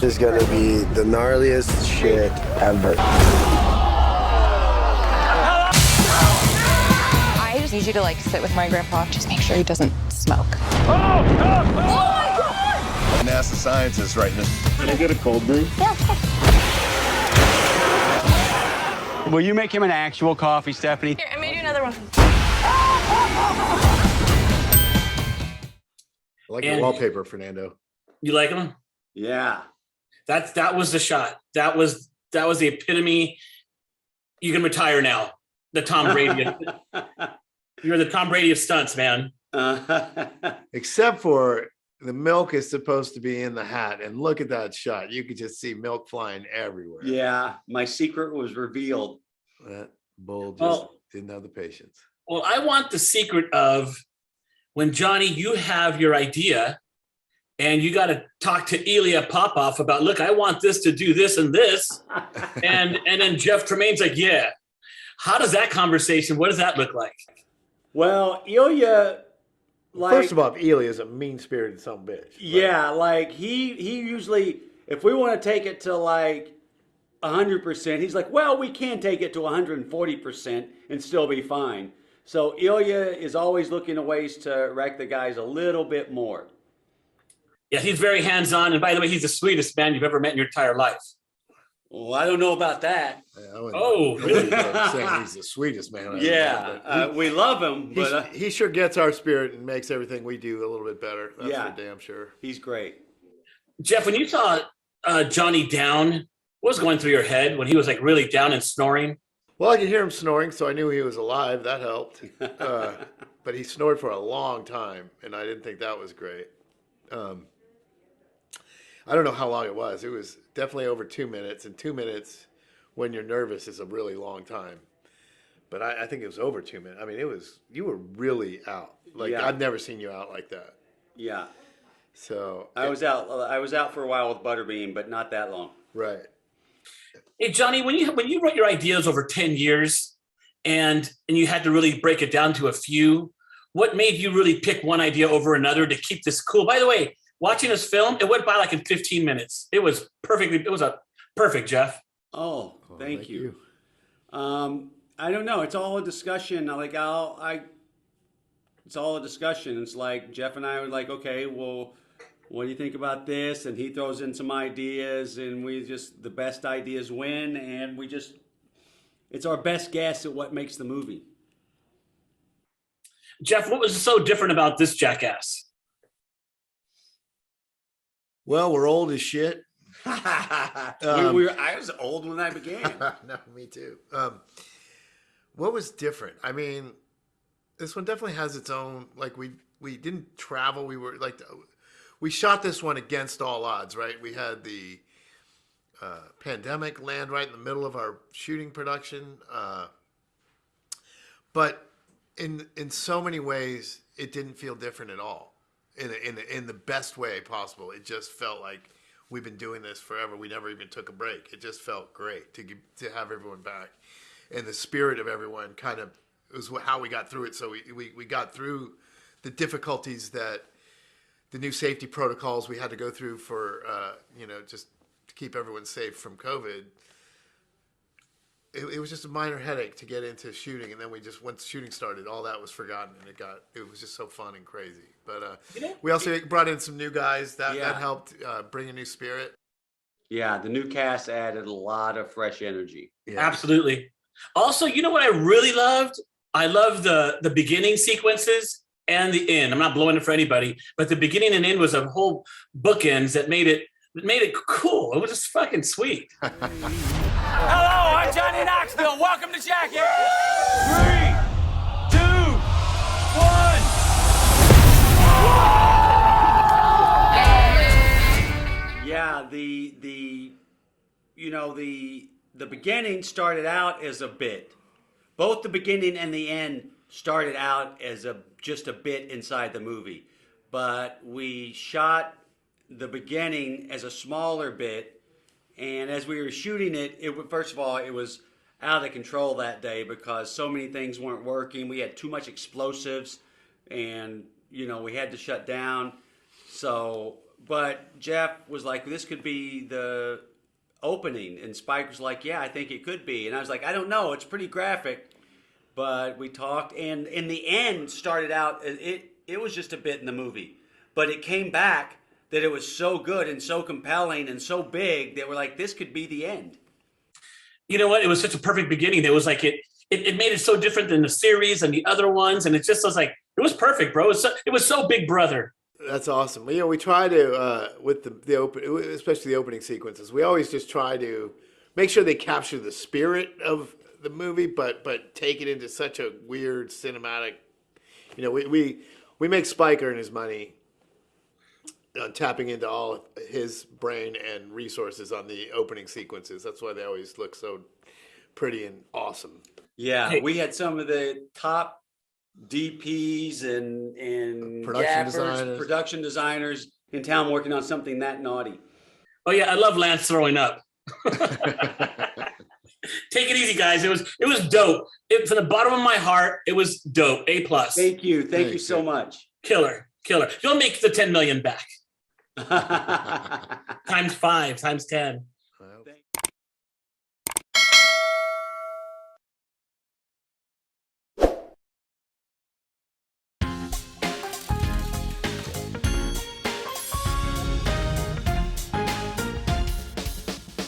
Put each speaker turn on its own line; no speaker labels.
is gonna be the gnarliest shit ever.
I just need you to like sit with my grandpa. Just make sure he doesn't smoke.
Oh my God! NASA scientists writing this. Can I get a cold brew?
Yeah.
Will you make him an actual coffee, Stephanie?
Here, I made you another one.
I like the wallpaper, Fernando.
You like him?
Yeah.
That was the shot. That was the epitome. You can retire now. The Tom Brady. You're the Tom Brady of stunts, man.
Except for the milk is supposed to be in the hat. And look at that shot. You could just see milk flying everywhere.
Yeah, my secret was revealed.
That bull just didn't have the patience.
Well, I want the secret of when, Johnny, you have your idea and you got to talk to Ilya Popov about, look, I want this to do this and this. and then Jeff Tremaine's like, yeah. How does that conversation, what does that look like?
Well, Ilya, like,
First of all, Ilya is a mean-spirited son of a bitch.
Yeah, like he usually, if we want to take it to like 100%, he's like, well, we can take it to 140% and still be fine. So Ilya is always looking at ways to wreck the guys a little bit more.
Yeah, he's very hands-on. And by the way, he's the sweetest man you've ever met in your entire life.
Well, I don't know about that.
Oh, really?
Saying he's the sweetest man.
We love him, but
he sure gets our spirit and makes everything we do a little bit better. That's for damn sure.
He's great.
Jeff, when you saw Johnny down, what was going through your head when he was like really down and snoring?
Well, I could hear him snoring, so I knew he was alive. That helped. But he snored for a long time, and I didn't think that was great. I don't know how long it was. It was definitely over 2 minutes, and 2 minutes when you're nervous is a really long time. But I think it was over 2 minutes. I mean, you were really out. Like, I've never seen you out like that.
Yeah.
So
I was out for a while with Butterbean, but not that long.
Right.
Hey, Johnny, when you wrote your ideas over 10 years and you had to really break it down to a few, what made you really pick one idea over another to keep this cool? By the way, watching this film, it went by like in 15 minutes. It was a perfect, Jeff.
Oh, thank you. I don't know. It's all a discussion. It's all a discussion. It's like Jeff and I were like, okay, well, what do you think about this? And he throws in some ideas, and the best ideas win, and it's our best guess at what makes the movie.
Jeff, what was so different about this Jackass?
Well, we're old as shit.
I was old when I began.
No, me too. What was different? I mean, this one definitely has its own, like we didn't travel. We were like, we shot this one against all odds, right? We had the pandemic land right in the middle of our shooting production. But in so many ways, it didn't feel different at all. In the best way possible. It just felt like we've been doing this forever. We never even took a break. It just felt great to have everyone back. And the spirit of everyone kind of was how we got through it. So we got through the difficulties that the new safety protocols we had to go through for, just to keep everyone safe from COVID. It was just a minor headache to get into shooting, and then once shooting started, all that was forgotten, and it was just so fun and crazy. But we also brought in some new guys that helped bring a new spirit.
Yeah, the new cast added a lot of fresh energy.
Yeah.
Absolutely. Also, you know what I really loved? I love the beginning sequences and the end. I'm not blowing it for anybody, but the beginning and end was a whole bookends that made it cool. It was just fucking sweet.
Hello, I'm Johnny Knoxville. Welcome to Jackass. 3, 2, 1.
Yeah, the beginning started out as a bit. Both the beginning and the end started out as just a bit inside the movie. But we shot the beginning as a smaller bit, and as we were shooting it, first of all, it was out of control that day because so many things weren't working. We had too much explosives, and we had to shut down. So, But Jeff was like, this could be the opening. And Spike was like, yeah, I think it could be. And I was like, I don't know. It's pretty graphic. But we talked, and in the end started out, it was just a bit in the movie. But it came back that it was so good and so compelling and so big that we're like, this could be the end.
You know what? It was such a perfect beginning. It was like it made it so different than the series and the other ones. And it just was like, it was perfect, bro. It was so Big Brother.
That's awesome. You know, we try to with the open, especially the opening sequences. We always just try to make sure they capture the spirit of the movie, but take it into such a weird cinematic. You know, we make Spike earn his money tapping into all his brain and resources on the opening sequences. That's why they always look so pretty and awesome.
Yeah,
Hey.
we had some of the top DPs and production designers in town working on something that naughty.
Oh yeah, I love Lance throwing up. Take it easy, guys. It was dope. From the bottom of my heart, it was dope. A+.
Thank you so much.
Killer. You'll make the 10 million back. times 5, times 10.